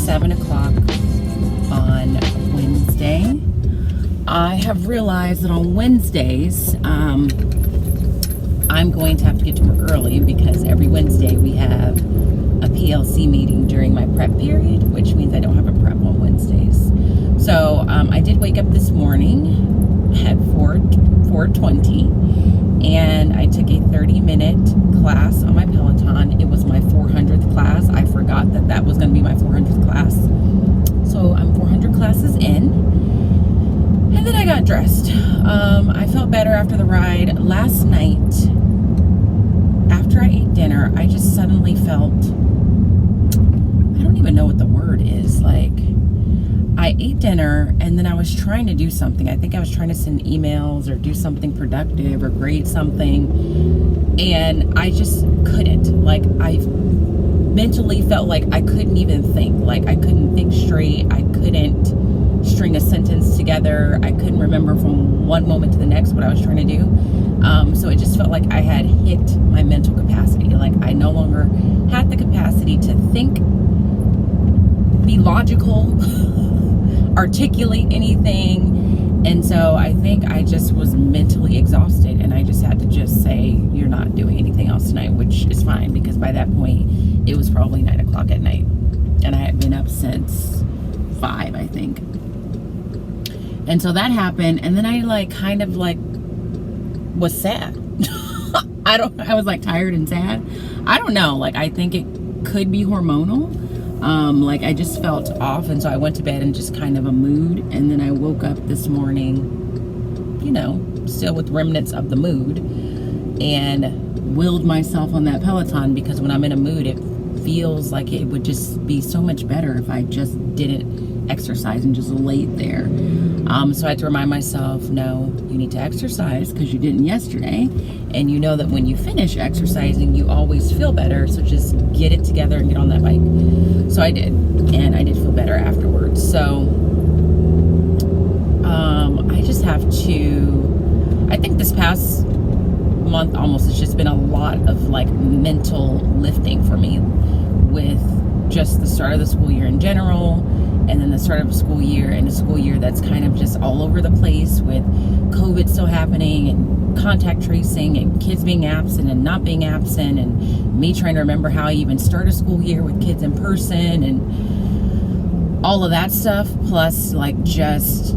7 o'clock on Wednesday. I have realized that on Wednesdays, I'm going to have to get to work early because every Wednesday we have a PLC meeting during my prep period, which means I don't have a prep on Wednesdays. So I did wake up this morning at 4:20, and I took a 30-minute class on my Peloton. It was my 400th class. I forgot that that was going to be my 400th class. So I'm 400 classes in, and then I got dressed. I felt better after the ride. Last night, after I ate dinner, I just suddenly felt, I don't even know what the word is, like, I ate dinner and then I was trying to do something. I think I was trying to send emails or do something productive or grade something, and I just couldn't. Like, I mentally felt like I couldn't even think. Like, I couldn't think straight. I couldn't string a sentence together. I couldn't remember from one moment to the next what I was trying to do. So it just felt like I had hit my mental capacity. Like, I no longer had the capacity to think, be logical, articulate anything. And so I think I just was mentally exhausted, and I just had to just say, you're not doing anything else tonight, which is fine, because by that point it was probably 9 o'clock at night, and I had been up since 5, I think. And so that happened, and then I was sad. I was like tired and sad. I don't know, like, I think it could be hormonal. Like, I just felt off, and so I went to bed in just kind of a mood, and then I woke up this morning, you know, still with remnants of the mood, and willed myself on that Peloton, because when I'm in a mood, it feels like it would just be so much better if I just didn't exercise and just laid there. So I had to remind myself, no, you need to exercise because you didn't yesterday, and you know that when you finish exercising, you always feel better, so just get it together and get on that bike. So I did, and I did feel better afterwards. So I just have to, I think this past month almost, it's just been a lot of like mental lifting for me, with just the start of the school year in general, and then the start of a school year, and a school year that's kind of just all over the place, with COVID still happening and contact tracing and kids being absent and not being absent, and me trying to remember how I even start a school year with kids in person and all of that stuff, plus like just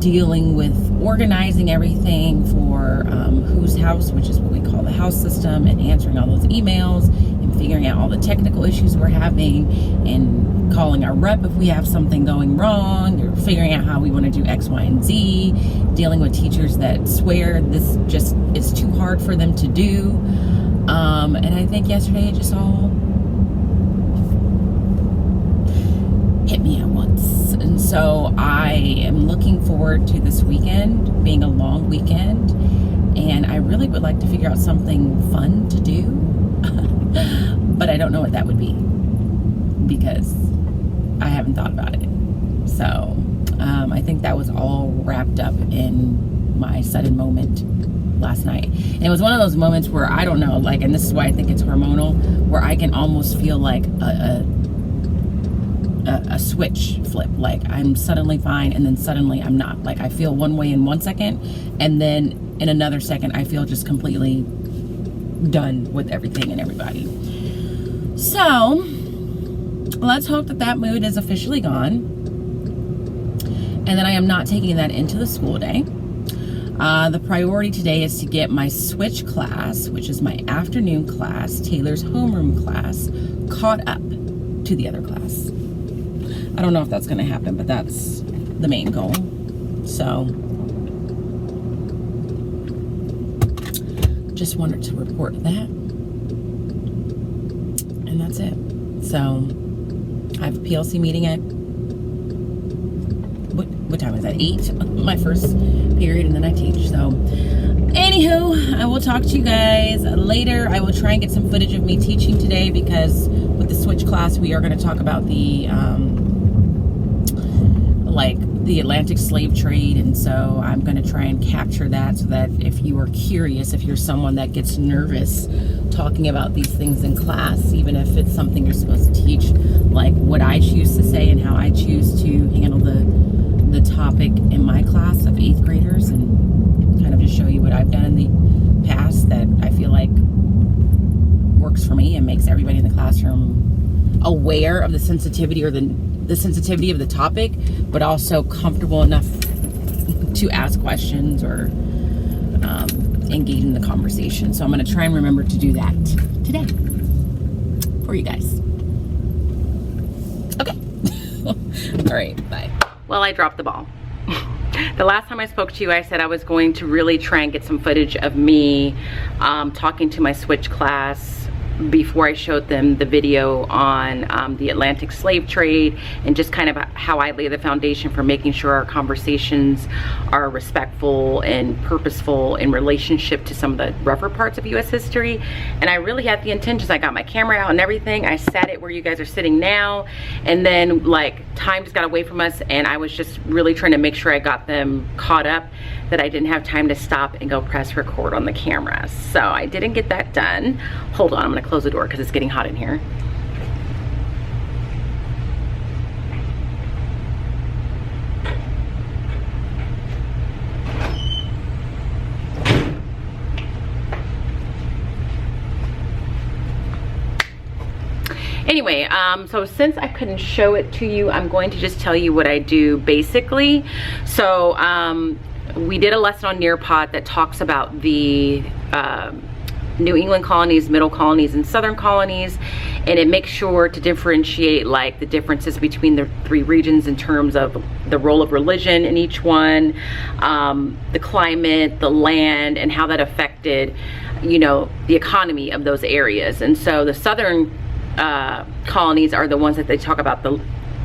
dealing with organizing everything for whose house, which is what we call the house system, and answering all those emails and figuring out all the technical issues we're having, and calling our rep if we have something going wrong, or figuring out how we want to do X, Y, and Z, dealing with teachers that swear this just is too hard for them to do. And I think yesterday it just all hit me at once. And so I am looking forward to this weekend being a long weekend, and I really would like to figure out something fun to do, but I don't know what that would be, because I haven't thought about it. So I think that was all wrapped up in my sudden moment last night. And it was one of those moments where, I don't know, like, and this is why I think it's hormonal, where I can almost feel like a switch flip. Like, I'm suddenly fine, and then suddenly I'm not. Like, I feel one way in 1 second, and then in another second I feel just completely done with everything and everybody. So let's hope that that mood is officially gone, and that I am not taking that into the school day. The priority today is to get my switch class, which is my afternoon class, Taylor's homeroom class, caught up to the other class. I don't know if that's going to happen, but that's the main goal. So just wanted to report that, and that's it. So I have a PLC meeting at, what time is that? 8, my first period, and then I teach. So anywho, I will talk to you guys later. I will try and get some footage of me teaching today, because with the switch class we are going to talk about the like the Atlantic slave trade, and so I'm going to try and capture that, so that if you are curious, if you're someone that gets nervous talking about these things in class, even if it's something you're supposed to teach, like what I choose to say and how I choose to handle the topic in my class of 8th graders, and kind of just show you what I've done in the past that I feel like works for me and makes everybody in the classroom aware of the sensitivity, or the sensitivity of the topic, but also comfortable enough to ask questions or engage in the conversation. So I'm going to try and remember to do that today for you guys. Okay. All right, bye. Well, I dropped the ball. The last time I spoke to you, I said I was going to really try and get some footage of me talking to my switch class before I showed them the video on the Atlantic slave trade, and just kind of how I lay the foundation for making sure our conversations are respectful and purposeful in relationship to some of the rougher parts of U.S. history. And I really had the intentions. I got my camera out and everything. I sat it where you guys are sitting now, and then like time just got away from us, and I was just really trying to make sure I got them caught up, that I didn't have time to stop and go press record on the camera. So I didn't get that done. Hold on, I'm gonna close the door because it's getting hot in here. Anyway, so since I couldn't show it to you, I'm going to just tell you what I do basically. So we did a lesson on Nearpod that talks about the New England colonies, middle colonies, and southern colonies, and it makes sure to differentiate like the differences between the 3 regions in terms of the role of religion in each one, the climate, the land, and how that affected, you know, the economy of those areas. And so the southern colonies are the ones that they talk about,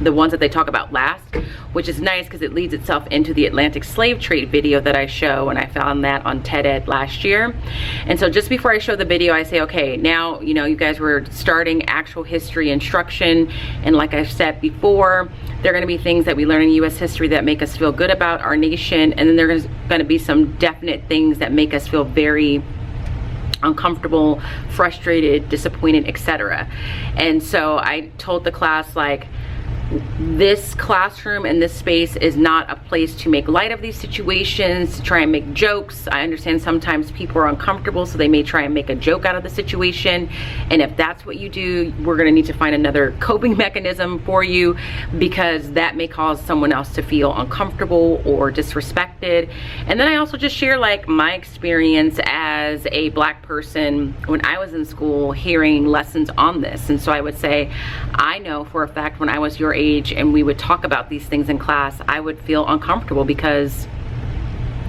the ones that they talk about last, which is nice because it leads itself into the Atlantic slave trade video that I show, and I found that on TED Ed last year. And so just before I show the video, I say, okay, now, you know, you guys were starting actual history instruction, and like I said before, there are going to be things that we learn in U.S. history that make us feel good about our nation, and then there's going to be some definite things that make us feel very uncomfortable, frustrated, disappointed, etc. And so I told the class, like, this classroom and this space is not a place to make light of these situations, to try and make jokes. I understand sometimes people are uncomfortable, so they may try and make a joke out of the situation. And if that's what you do, we're gonna need to find another coping mechanism for you, because that may cause someone else to feel uncomfortable or disrespected. And then I also just share like my experience as a Black person when I was in school hearing lessons on this. And so I would say, I know for a fact when I was your age and we would talk about these things in class, I would feel uncomfortable because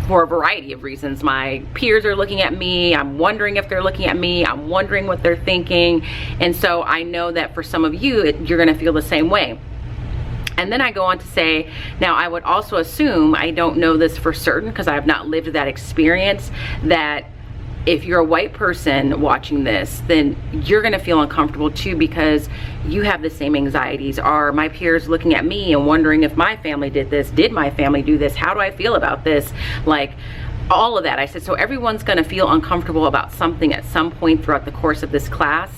for a variety of reasons. My peers are looking at me, I'm wondering if they're looking at me, I'm wondering what they're thinking. And so I know that for some of you, you're gonna feel the same way. And then I go on to say, now I would also assume, I don't know this for certain because I have not lived that experience, that if you're a white person watching this, then you're gonna feel uncomfortable too, because you have the same anxieties. Are my peers looking at me and wondering if my family did this? Did my family do this? How do I feel about this? Like, all of that. I said, so everyone's gonna feel uncomfortable about something at some point throughout the course of this class,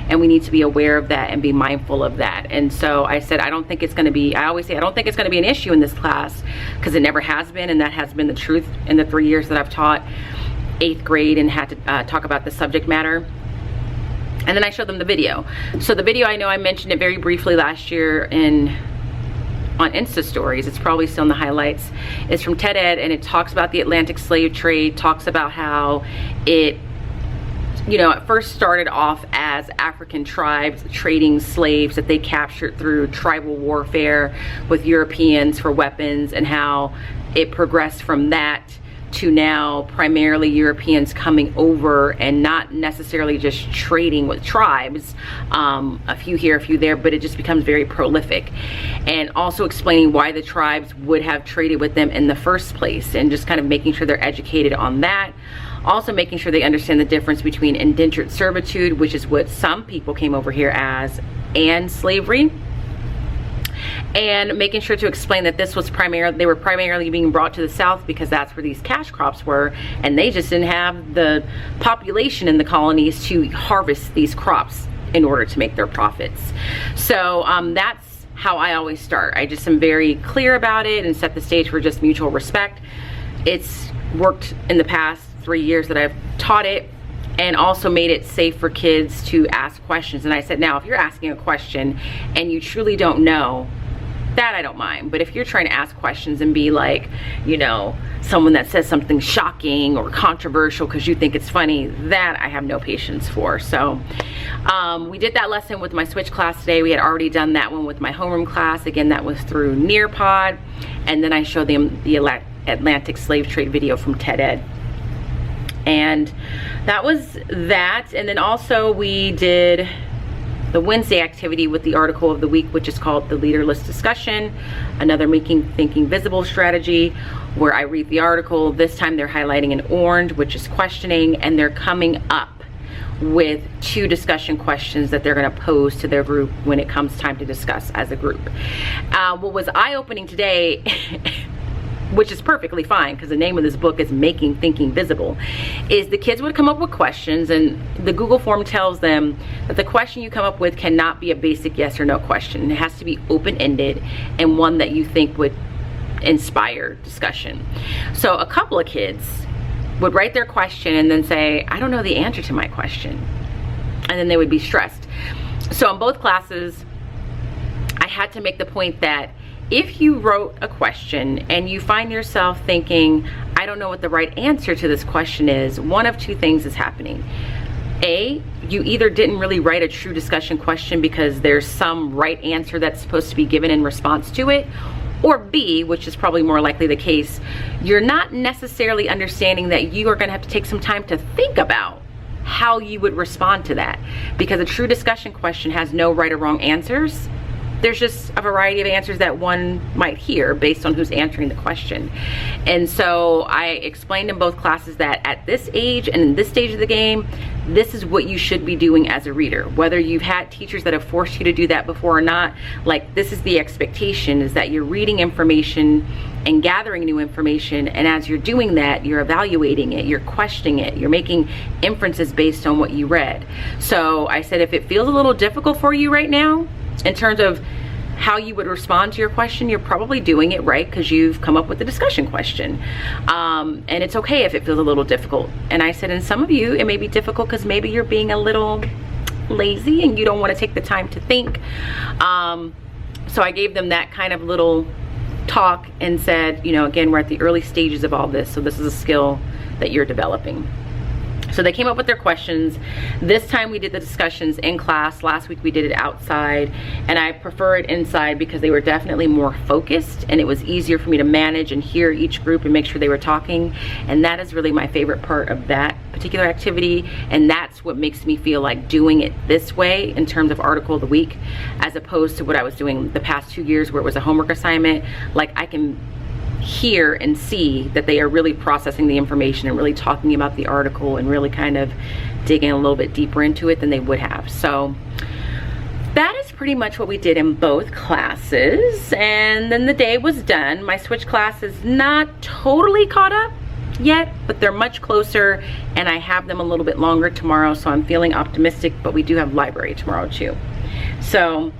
and we need to be aware of that and be mindful of that. And so I said, I don't think it's gonna be, I always say, I don't think it's gonna be an issue in this class, because it never has been, and that has been the truth in the 3 years that I've taught 8th grade and had to talk about the subject matter. And then I showed them the video. So the video, I know I mentioned it very briefly last year on Insta stories. It's probably still in the highlights. It's from TED Ed, and it talks about the Atlantic slave trade, talks about how it, you know, it first started off as African tribes trading slaves that they captured through tribal warfare with Europeans for weapons, and how it progressed from that to now primarily Europeans coming over and not necessarily just trading with tribes, a few here, a few there, but it just becomes very prolific. And also explaining why the tribes would have traded with them in the first place, and just kind of making sure they're educated on that. Also making sure they understand the difference between indentured servitude, which is what some people came over here as, and slavery. and making sure to explain that this was they were primarily being brought to the South because that's where these cash crops were, and they just didn't have the population in the colonies to harvest these crops in order to make their profits. So that's how I always start. I just am very clear about it and set the stage for just mutual respect. It's worked in the past 3 years that I've taught it, and also made it safe for kids to ask questions. And I said, now if you're asking a question and you truly don't know, that I don't mind. But if you're trying to ask questions and be like, you know, someone that says something shocking or controversial because you think it's funny, that I have no patience for. So we did that lesson with my switch class today. We had already done that one with my homeroom class. Again, that was through Nearpod. And then I showed them the Atlantic slave trade video from TED Ed. And that was that. And then also we did the Wednesday activity with the article of the week, which is called the Leaderless Discussion, another Making Thinking Visible strategy, where I read the article. This time they're highlighting in orange, which is questioning, and they're coming up with 2 discussion questions that they're going to pose to their group when it comes time to discuss as a group. What was eye-opening today which is perfectly fine because the name of this book is Making Thinking Visible, is the kids would come up with questions, and the Google form tells them that the question you come up with cannot be a basic yes or no question. It has to be open-ended and one that you think would inspire discussion. So a couple of kids would write their question and then say, I don't know the answer to my question. And then they would be stressed. So in both classes, I had to make the point that if you wrote a question and you find yourself thinking, I don't know what the right answer to this question is, one of 2 things is happening. A, you either didn't really write a true discussion question because there's some right answer that's supposed to be given in response to it, or B, which is probably more likely the case, you're not necessarily understanding that you are going to have to take some time to think about how you would respond to that, because a true discussion question has no right or wrong answers. There's just a variety of answers that one might hear based on who's answering the question. And so I explained in both classes that at this age and in this stage of the game, this is what you should be doing as a reader. Whether you've had teachers that have forced you to do that before or not, like, this is the expectation, is that you're reading information and gathering new information, and as you're doing that, you're evaluating it, you're questioning it, you're making inferences based on what you read. So I said, if it feels a little difficult for you right now, in terms of how you would respond to your question, you're probably doing it right because you've come up with a discussion question. And it's okay if it feels a little difficult. And I said, and some of you, it may be difficult because maybe you're being a little lazy and you don't want to take the time to think. So I gave them that kind of little talk and said, you know, again, we're at the early stages of all this, so this is a skill that you're developing. So they came up with their questions. This time we did the discussions in class. Last week we did it outside, and I prefer it inside because they were definitely more focused and it was easier for me to manage and hear each group and make sure they were talking. And that is really my favorite part of that particular activity, and that's what makes me feel like doing it this way in terms of article of the week, as opposed to what I was doing the past 2 years where it was a homework assignment. Like, I can hear and see that they are really processing the information and really talking about the article and really kind of digging a little bit deeper into it than they would have. So that is pretty much what we did in both classes, and then the day was done. My switch class is not totally caught up yet, but they're much closer, and I have them a little bit longer tomorrow, so I'm feeling optimistic. But we do have library tomorrow too. So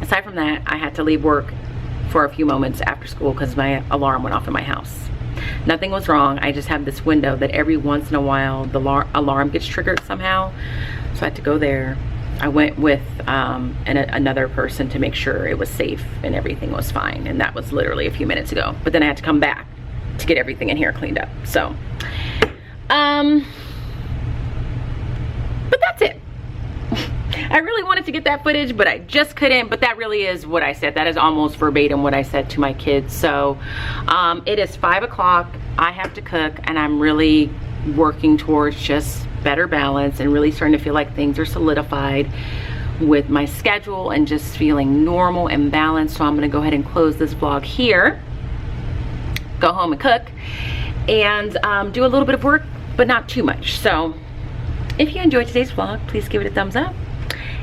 aside from that, I had to leave work for a few moments after school because my alarm went off in my house. Nothing was wrong. I just have this window that every once in a while the alarm gets triggered somehow, so I had to go there. I went with another person to make sure it was safe and everything was fine, and that was literally a few minutes ago. But then I had to come back to get everything in here cleaned up. So but that's it. I really wanted to get that footage, but I just couldn't. But that really is what I said. That is almost verbatim what I said to my kids. So it is 5 o'clock. I have to cook, and I'm really working towards just better balance and really starting to feel like things are solidified with my schedule and just feeling normal and balanced. So I'm going to go ahead and close this vlog here, go home and cook, and do a little bit of work, but not too much. So if you enjoyed today's vlog, please give it a thumbs up.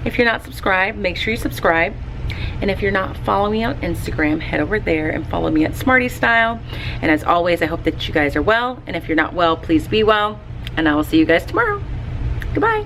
If you're not subscribed, make sure you subscribe. And if you're not following me on Instagram, head over there and follow me at Smarty Style. And as always, I hope that you guys are well. And if you're not well, please be well. And I will see you guys tomorrow. Goodbye.